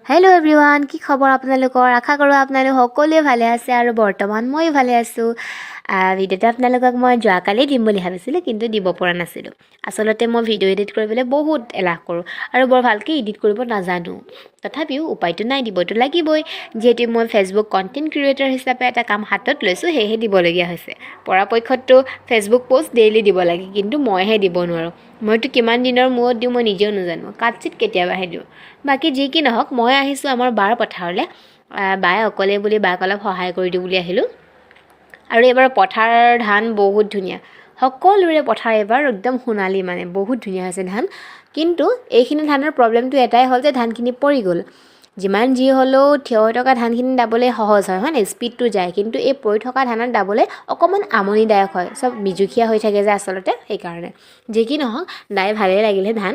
Hello' everyone, কি খবৰ আপোনালোকৰ? আশা কৰোঁ আপোনালোক সকলোৱে ভালে আছে আৰু বৰ্তমান মই ভালে আছোঁ। ভিডিঅ'টো আপোনালোকক মই যোৱাকালি দিম বুলি ভাবিছিলোঁ, কিন্তু দিব পৰা নাছিলোঁ। আচলতে মই ভিডিঅ' এডিট কৰিবলৈ বহুত এলাহ কৰোঁ আৰু বৰ ভালকৈ এডিট কৰিব নাজানো। তথাপিও উপায়টো নাই, দিবতো লাগিবই। যিহেতু মই ফেচবুক কণ্টেণ্ট ক্ৰিয়েটৰ হিচাপে এটা কাম হাতত লৈছোঁ, সেয়েহে দিবলগীয়া হৈছে। পৰাপক্ষততো ফেচবুক পোষ্ট ডেইলি দিব লাগে, কিন্তু মইহে দিব নোৱাৰোঁ। মইতো কিমান দিনৰ মূৰত দিওঁ মই নিজেও নাজানো, কাটচিট কেতিয়াবাহে দিওঁ। বাকী যি কি নহওক, মই আহিছোঁ আমাৰ বাৰ পথাৰলৈ। বায়ে অকলে বুলি বাক অলপ সহায় কৰি দিওঁ বুলি আহিলোঁ। আৰু এইবাৰ পথাৰ ধান বহুত ধুনীয়া, সকলোৰে পথাৰ এইবাৰ একদম সোণালী, মানে বহুত ধুনীয়া হৈছে ধান। কিন্তু এইখিনি ধানৰ প্ৰব্লেমটো এটাই হ'ল যে ধানখিনি পৰি গ'ল। যিমান যি হ'লেও থিয় হৈ থকা ধানখিনি দাবলৈ সহজ হয় নাই, স্পীডটো যায়। কিন্তু এই পৰি থকা ধানত দাবলৈ অকণমান আমনিদায়ক হয়, চব মিজুখীয়া হৈ থাকে যে আচলতে, সেইকাৰণে। যি কি নহওক, দাই ভালেই লাগিলে ধান।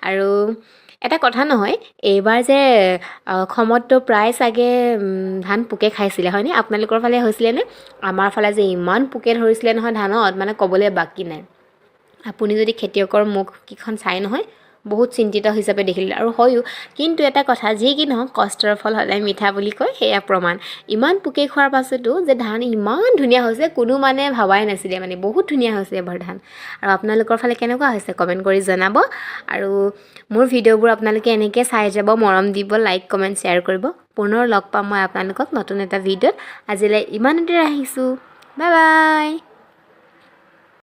আৰু এটা কথা নহয়, এইবাৰ যে অসমততো প্ৰায় চাগে ধান পোকে খাইছিলে হয়নে? আপোনালোকৰ ফালে হৈছিলেনে? আমাৰ ফালে যে ইমান পোকে ধৰিছিলে নহয় ধানত, মানে ক'বলৈ বাকী নাই। আপুনি যদি খেতিয়কৰ মুখকেইখন চাই নহয়, বহুত চিন্তিত হিচাপে দেখিলে। আৰু হয়ো, কিন্তু এটা কথা, যি কি নহওক কষ্টৰ ফল সদায় মিঠা বুলি কয়, সেয়া প্ৰমাণ। ইমান পোকে খোৱাৰ পাছতো যে ধান ইমান ধুনীয়া হৈছে, কোনো মানে ভবাই নাছিলে, মানে বহুত ধুনীয়া হৈছে এবাৰ ধান। আৰু আপোনালোকৰ ফালে কেনেকুৱা হৈছে কমেণ্ট কৰি জনাব। আৰু মোৰ ভিডিঅ'বোৰ আপোনালোকে এনেকৈ চাই যাব, মৰম দিব, লাইক কমেণ্ট শ্বেয়াৰ কৰিব। পুনৰ লগ পাম মই আপোনালোকক নতুন এটা ভিডিঅ'ত। আজিলৈ ইমানতে আহিছোঁ, বাই বাই।